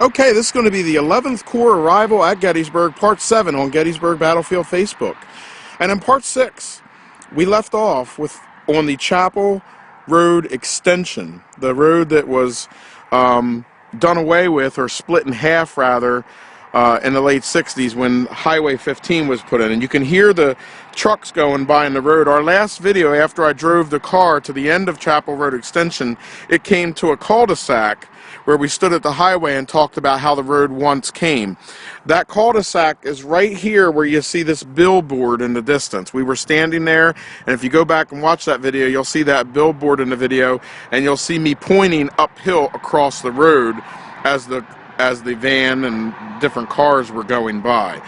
Okay, this is going to be the 11th Corps arrival at Gettysburg, Part 7 on Gettysburg Battlefield Facebook. And in Part 6, we left off on the Chapel Road extension, the road that was done away with, or split in half rather, in the late 60s when Highway 15 was put in. And you can hear the trucks going by in the road. Our last video, after I drove the car to the end of Chapel Road extension, it came to a cul-de-sac where we stood at the highway and talked about how the road once came. That cul-de-sac is right here where you see this billboard in the distance. We were standing there, and if you go back and watch that video, you'll see that billboard in the video, and you'll see me pointing uphill across the road as the van and different cars were going by.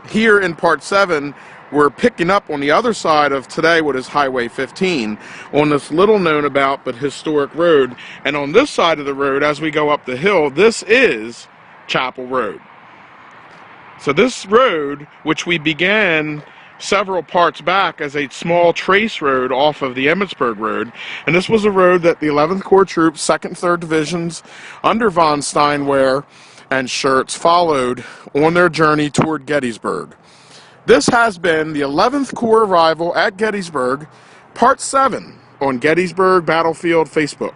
Here in Part 7, we're picking up on the other side of today what is Highway 15 on this little known about but historic road. And on this side of the road, as we go up the hill, this is Chapel Road. So this road, which we began several parts back as a small trace road off of the Emmitsburg Road, and this was a road that the 11th Corps troops, 2nd and 3rd Divisions under von Steinwehr and Schurz followed on their journey toward Gettysburg. This has been the 11th Corps arrival at Gettysburg, Part 7 on Gettysburg Battlefield Facebook.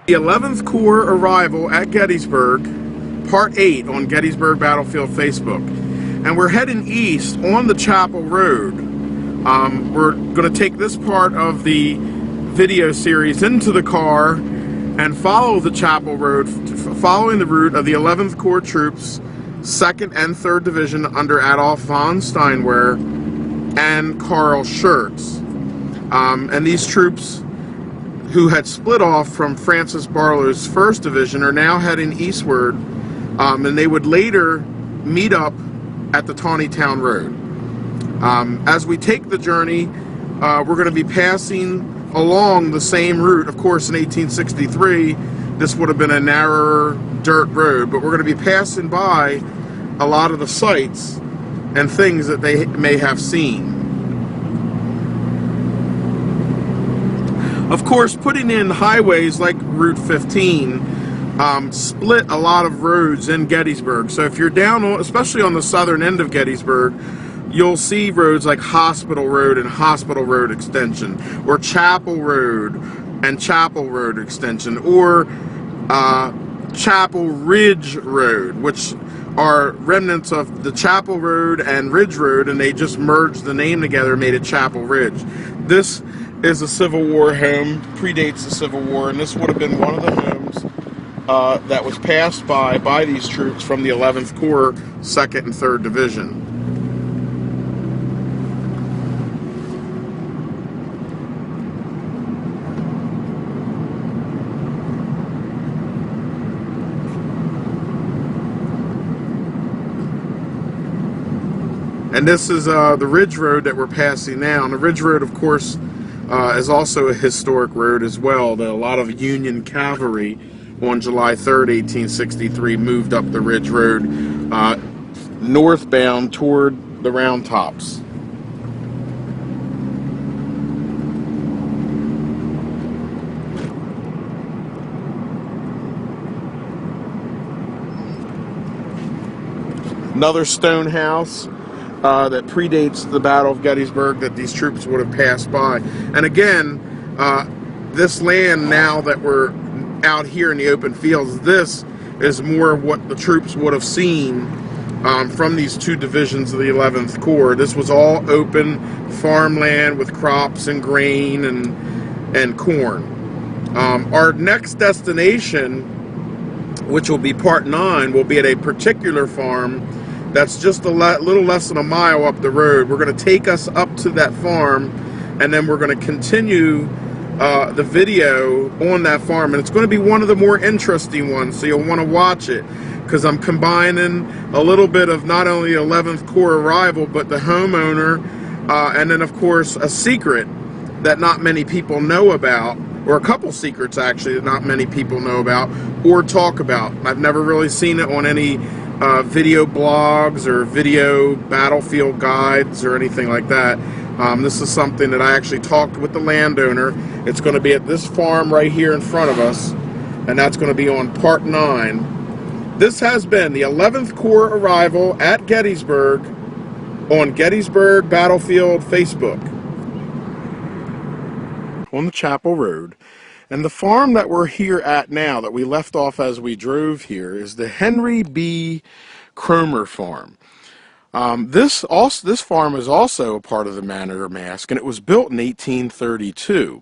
The 11th Corps arrival at Gettysburg, Part 8 on Gettysburg Battlefield Facebook. And we're heading east on the Chapel Road. We're going to take this part of the video series into the car and follow the Chapel Road, following the route of the 11th Corps troops, 2nd and 3rd Division under Adolf von Steinwehr and Karl Schurz. And these troops, who had split off from Francis Barlow's 1st Division, are now heading eastward, and they would later meet up at the Taneytown Road. As we take the journey, we're going to be passing along the same route. Of course, in 1863, this would have been a narrower dirt road, but we're going to be passing by a lot of the sites and things that they may have seen. Of course, putting in highways like Route 15 split a lot of roads in Gettysburg. So if you're down, especially on the southern end of Gettysburg, you'll see roads like Hospital Road and Hospital Road Extension, or Chapel Road and Chapel Road Extension, or Chapel Ridge Road, which are remnants of the Chapel Road and Ridge Road, and they just merged the name together and made it Chapel Ridge. This is a Civil War home, predates the Civil War, and this would have been one of the homes that was passed by these troops from the 11th Corps, 2nd and 3rd Division. And this is the Ridge Road that we're passing now. And the Ridge Road, of course, is also a historic road as well. A lot of Union cavalry on July 3rd, 1863 moved up the Ridge Road northbound toward the Round Tops. Another stone house that predates the Battle of Gettysburg that these troops would have passed by. And again, this land now that we're out here in the open fields, this is more of what the troops would have seen from these two divisions of the 11th Corps. This was all open farmland with crops and grain and corn. Our next destination, which will be Part 9, will be at a particular farm that's just a little less than a mile up the road. We're going to take us up to that farm, and then we're going to continue the video on that farm. And it's going to be one of the more interesting ones, so you'll want to watch it, because I'm combining a little bit of not only 11th Corps arrival, but the homeowner, and then, of course, a secret that not many people know about, or a couple secrets, actually, that not many people know about or talk about. I've never really seen it on any video blogs or video battlefield guides or anything like that. This is something that I actually talked with the landowner. It's going to be at this farm right here in front of us, and that's going to be on Part 9 This has been the 11th Corps arrival at Gettysburg on Gettysburg Battlefield Facebook on the Chapel Road. And the farm that we're here at now, that we left off as we drove here, is the Henry B. Cromer farm. This farm is also a part of the Manor Mask, and it was built in 1832.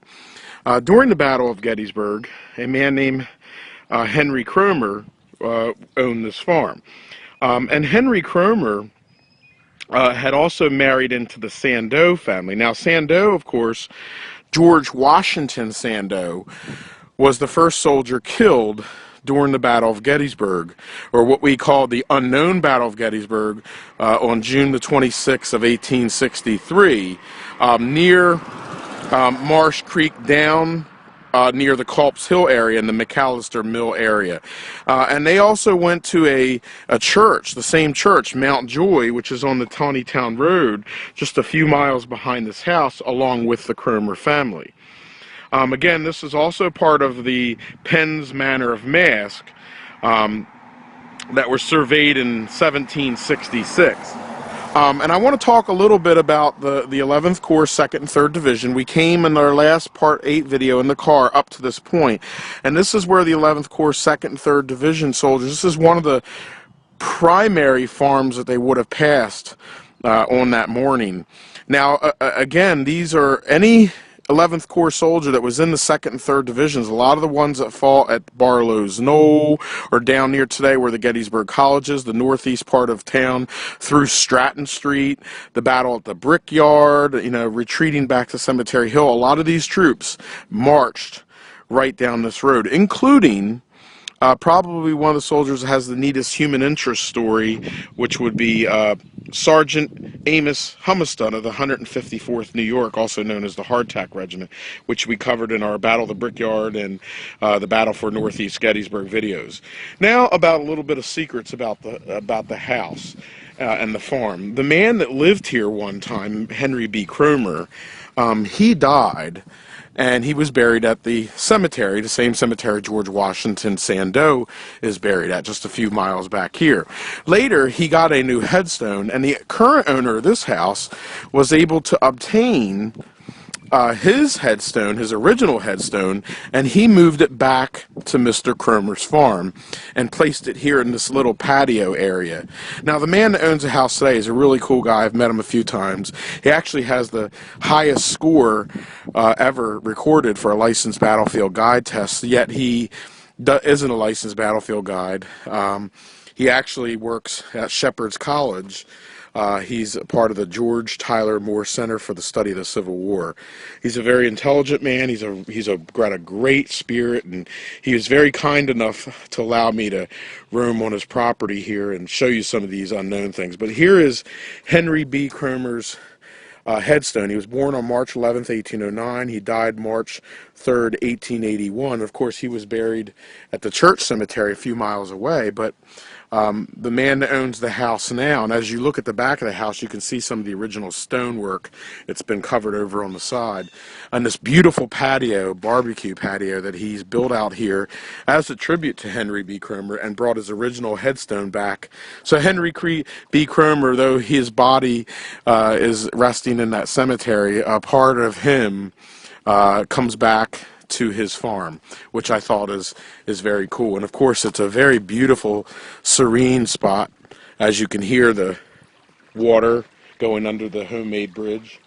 During the Battle of Gettysburg, a man named Henry Cromer owned this farm. And Henry Cromer had also married into the Sandeau family. Now, Sandeau, of course, George Washington Sandeau, was the first soldier killed during the Battle of Gettysburg, or what we call the unknown Battle of Gettysburg, on June the 26th of 1863, near Marsh Creek down near the Culp's Hill area in the McAllister Mill area. And they also went to a church, the same church, Mount Joy, which is on the Tawnytown Road, just a few miles behind this house, along with the Cromer family. Again, this is also part of the Penn's Manor of Mask that were surveyed in 1766. And I want to talk a little bit about the 11th Corps 2nd and 3rd Division. We came in our last Part 8 video in the car up to this point, and this is where the 11th Corps 2nd and 3rd Division soldiers, this is one of the primary farms that they would have passed on that morning. Now, again, these are any 11th Corps soldier that was in the 2nd and 3rd Divisions. A lot of the ones that fought at Barlow's Knoll or down near today where the Gettysburg College is, the northeast part of town, through Stratton Street, the battle at the Brickyard, retreating back to Cemetery Hill. A lot of these troops marched right down this road, including probably one of the soldiers that has the neatest human interest story, which would be Sergeant Amos Humiston of the 154th New York, also known as the Hardtack Regiment, which we covered in our Battle of the Brickyard and the Battle for Northeast Gettysburg videos. Now about a little bit of secrets about the house and the farm. The man that lived here one time, Henry B. Cromer, he died, and he was buried at the cemetery, the same cemetery George Washington Sandeau is buried at, just a few miles back here. Later, he got a new headstone, and the current owner of this house was able to obtain his headstone, his original headstone, and he moved it back to Mr. Cromer's farm and placed it here in this little patio area. Now, the man that owns the house today is a really cool guy. I've met him a few times. He actually has the highest score ever recorded for a licensed battlefield guide test, yet he isn't a licensed battlefield guide. He actually works at Shepherd's College. He's a part of the George Tyler Moore Center for the Study of the Civil War. He's a very intelligent man. He's got a great spirit, and he was very kind enough to allow me to roam on his property here and show you some of these unknown things. But here is Henry B. Cromer's headstone. He was born on March 11th, 1809. He died March 3rd, 1881. Of course, he was buried at the church cemetery a few miles away, but the man that owns the house now, and as you look at the back of the house, you can see some of the original stonework. It's been covered over on the side. And this beautiful patio, barbecue patio, that he's built out here as a tribute to Henry B. Cromer and brought his original headstone back. So Henry B. Cromer, though his body is resting in that cemetery, a part of him comes back to his farm, which I thought is very cool. And of course, it's a very beautiful, serene spot, as you can hear the water going under the homemade bridge.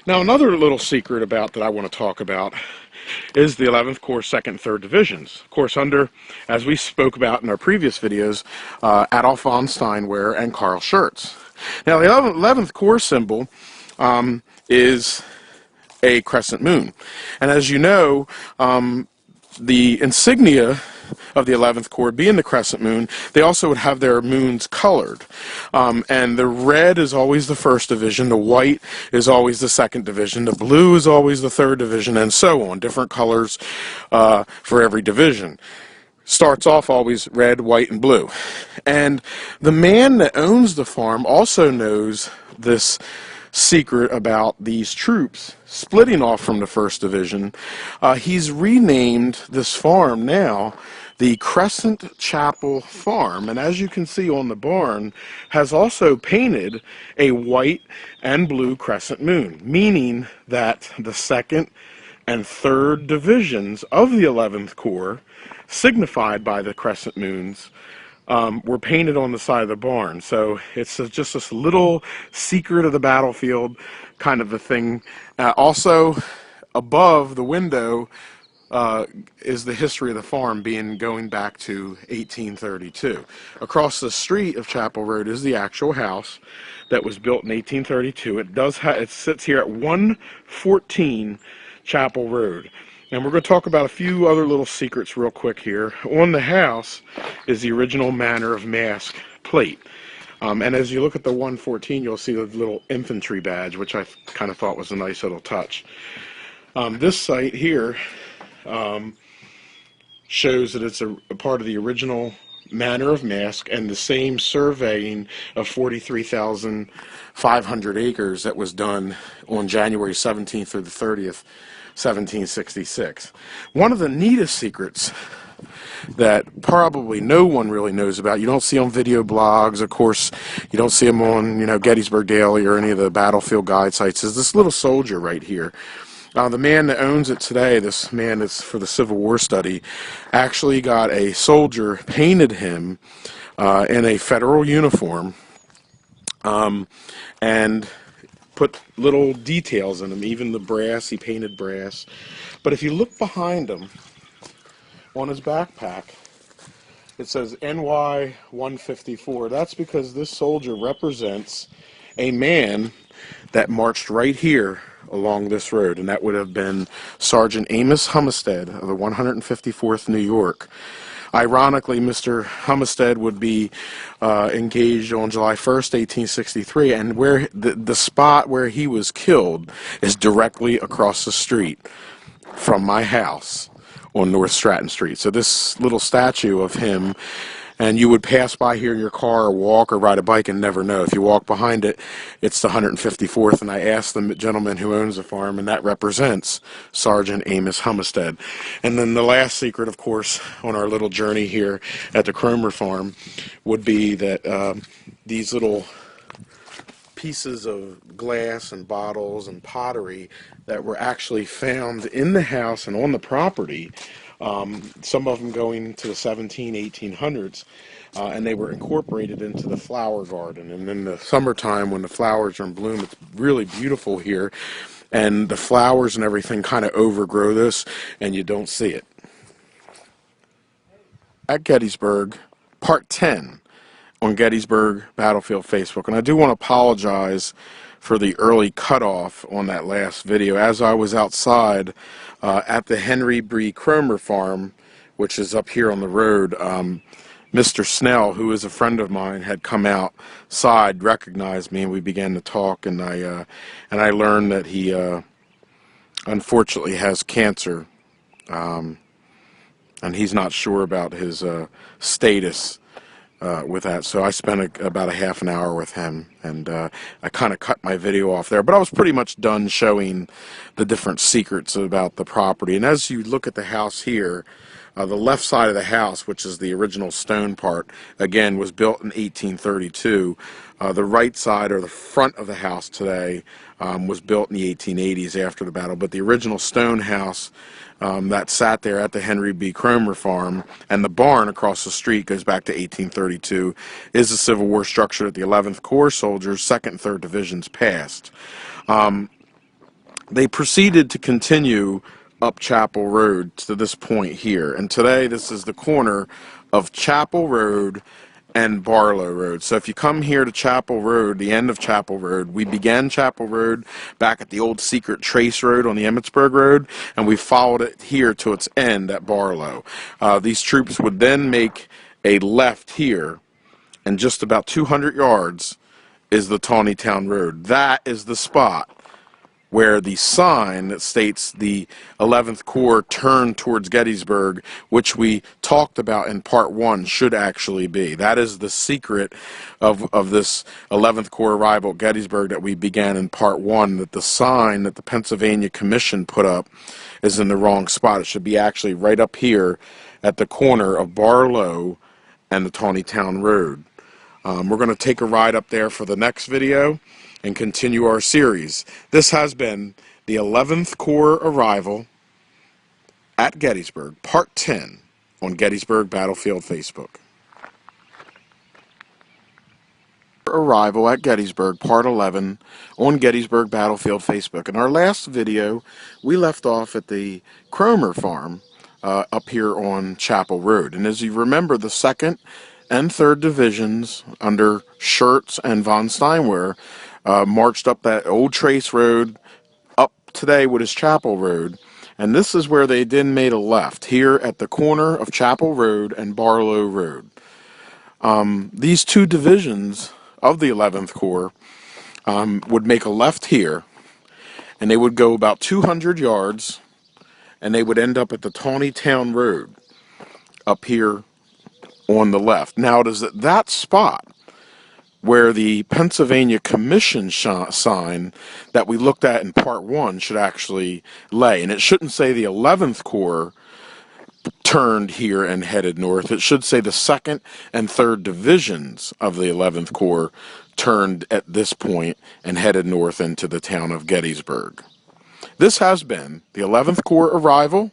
Now, another little secret that I want to talk about is the 11th Corps 2nd and 3rd Divisions. Of course, under, as we spoke about in our previous videos, Adolf von Steinwehr and Carl Schurz. Now, the 11th Corps symbol is a crescent moon. And as you know, the insignia of the 11th Corps being the crescent moon, they also would have their moons colored. And the red is always the 1st Division, the white is always the 2nd Division, the blue is always the 3rd Division, and so on. Different colors for every division. Starts off always red, white, and blue. And the man that owns the farm also knows this secret about these troops splitting off from the 1st Division. He's renamed this farm now the Crescent Chapel Farm, and as you can see on the barn, has also painted a white and blue crescent moon, meaning that the 2nd and 3rd Divisions of the 11th Corps, signified by the crescent moons, were painted on the side of the barn. So it's just this little secret of the battlefield kind of a thing. Also, above the window is the history of the farm going back to 1832. Across the street of Chapel Road is the actual house that was built in 1832. It sits here at 114 Chapel Road. And we're going to talk about a few other little secrets real quick here. On the house is the original Manor of Mask plate. And as you look at the 114, you'll see the little infantry badge, which I kind of thought was a nice little touch. This site here shows that it's a part of the original Manor of Mask and the same surveying of 43,500 acres that was done on January 17th through the 30th, 1766. One of the neatest secrets that probably no one really knows about, you don't see on video blogs, of course, you don't see them on, Gettysburg Daily or any of the battlefield guide sites, is this little soldier right here. The man that owns it today, this man that's for the Civil War study, actually got a soldier, painted him in a federal uniform, and put little details in him, even the brass, he painted brass. But if you look behind him, on his backpack, it says NY 154. That's because this soldier represents a man that marched right here along this road, and that would have been Sergeant Amos Humstead of the 154th New York. Ironically, Mr. Humstead would be engaged on July 1st, 1863, and where the spot where he was killed is directly across the street from my house on North Stratton Street. So this little statue of him, and you would pass by here in your car or walk or ride a bike and never know. If you walk behind it, it's the 154th, and I asked the gentleman who owns the farm, and that represents Sergeant Amos Humstead. And then the last secret, of course, on our little journey here at the Cromer farm would be that these little pieces of glass and bottles and pottery that were actually found in the house and on the property, some of them going to the 1800s, and they were incorporated into the flower garden. And in the summertime when the flowers are in bloom, it's really beautiful here, and the flowers and everything kind of overgrow this and you don't see it. At Gettysburg, Part 10 on Gettysburg Battlefield Facebook. And I do want to apologize for the early cutoff on that last video. As I was outside at the Henry B. Cromer farm, which is up here on the road, Mr. Snell, who is a friend of mine, had come outside, recognized me, and we began to talk, and I learned that he unfortunately has cancer, and he's not sure about his status with that. So I spent about a half an hour with him, and I kind of cut my video off there, but I was pretty much done showing the different secrets about the property. And as you look at the house here, the left side of the house, which is the original stone part, again was built in 1832. The right side, or the front of the house today, was built in the 1880s after the battle, but the original stone house that sat there at the Henry B. Cromer farm, and the barn across the street goes back to 1832, is a Civil War structure that the 11th Corps soldiers, 2nd and 3rd Divisions passed. They proceeded to continue up Chapel Road to this point here, and today this is the corner of Chapel Road and Barlow Road. So if you come here to Chapel Road, the end of Chapel Road, we began Chapel Road back at the old secret trace road on the Emmitsburg Road, and we followed it here to its end at Barlow. These troops would then make a left here, and just about 200 yards is the Taneytown Road. That is the spot where the sign that states the 11th Corps turned towards Gettysburg, which we talked about in part 1, should actually be. That is the secret of this 11th Corps arrival at Gettysburg that we began in part 1, that the sign that the Pennsylvania Commission put up is in the wrong spot. It should be actually right up here at the corner of Barlow and the Taneytown Road. We're going to take a ride up there for the next video and continue our series. This has been the 11th Corps arrival at Gettysburg, Part 10, on Gettysburg Battlefield Facebook. Arrival at Gettysburg, Part 11, on Gettysburg Battlefield Facebook. In our last video, we left off at the Cromer farm up here on Chapel Road. And as you remember, the 2nd and 3rd Divisions under Schurz and von Steinwehr marched up that old Trace Road up today what is Chapel Road. And this is where they then made a left, here at the corner of Chapel Road and Barlow Road. These two divisions of the 11th Corps would make a left here, and they would go about 200 yards, and they would end up at the Taneytown Road up here on the left. Now it is at that spot where the Pennsylvania Commission sign that we looked at in part 1 should actually lay. And it shouldn't say the 11th Corps turned here and headed north. It should say the 2nd and 3rd Divisions of the 11th Corps turned at this point and headed north into the town of Gettysburg. This has been the 11th Corps arrival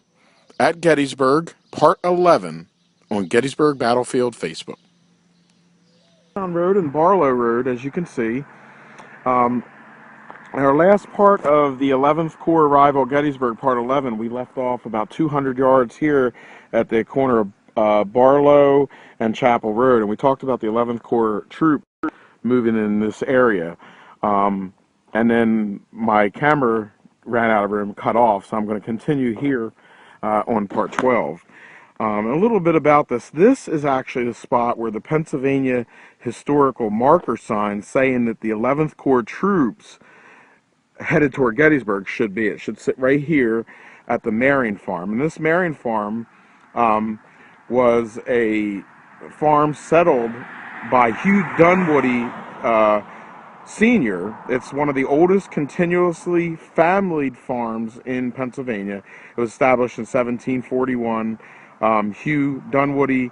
at Gettysburg, Part 11, on Gettysburg Battlefield Facebook. Road and Barlow Road, as you can see. In our last part of the 11th Corps arrival at Gettysburg, Part 11, we left off about 200 yards here at the corner of Barlow and Chapel Road, and we talked about the 11th Corps troops moving in this area. And then my camera ran out of room, cut off, so I'm going to continue here on Part 12. A little bit about this. This is actually the spot where the Pennsylvania historical marker sign saying that the 11th Corps troops headed toward Gettysburg should be. It should sit right here at the Marion Farm. And this Marion Farm was a farm settled by Hugh Dunwoody Sr. It's one of the oldest continuously familied farms in Pennsylvania. It was established in 1741. Hugh Dunwoody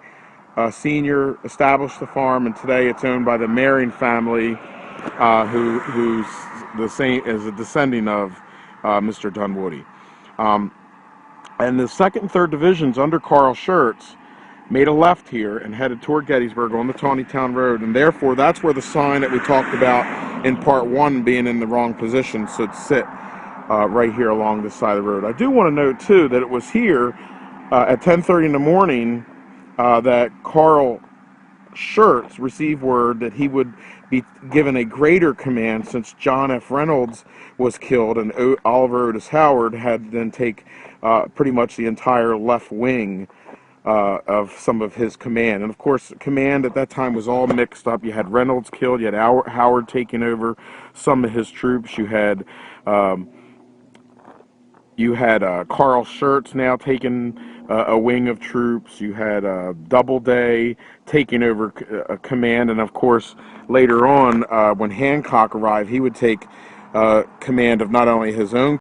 Sr. established the farm, and today it's owned by the Marion family, who's the same as a descendant of Mr. Dunwoody. And the 2nd and 3rd Divisions under Carl Schurz made a left here and headed toward Gettysburg on the Taneytown Road, and therefore that's where the sign that we talked about in Part 1 being in the wrong position should sit right here along this side of the road. I do want to note too that it was here at 10:30 in the morning that Carl Schurz received word that he would be given a greater command since John F. Reynolds was killed, and Oliver Otis Howard had then take pretty much the entire left wing of some of his command. And of course, command at that time was all mixed up. You had Reynolds killed, you had Howard taking over some of his troops, you had Carl Schurz now taking a wing of troops. You had Doubleday taking over command, and of course later on when Hancock arrived, he would take command of not only his own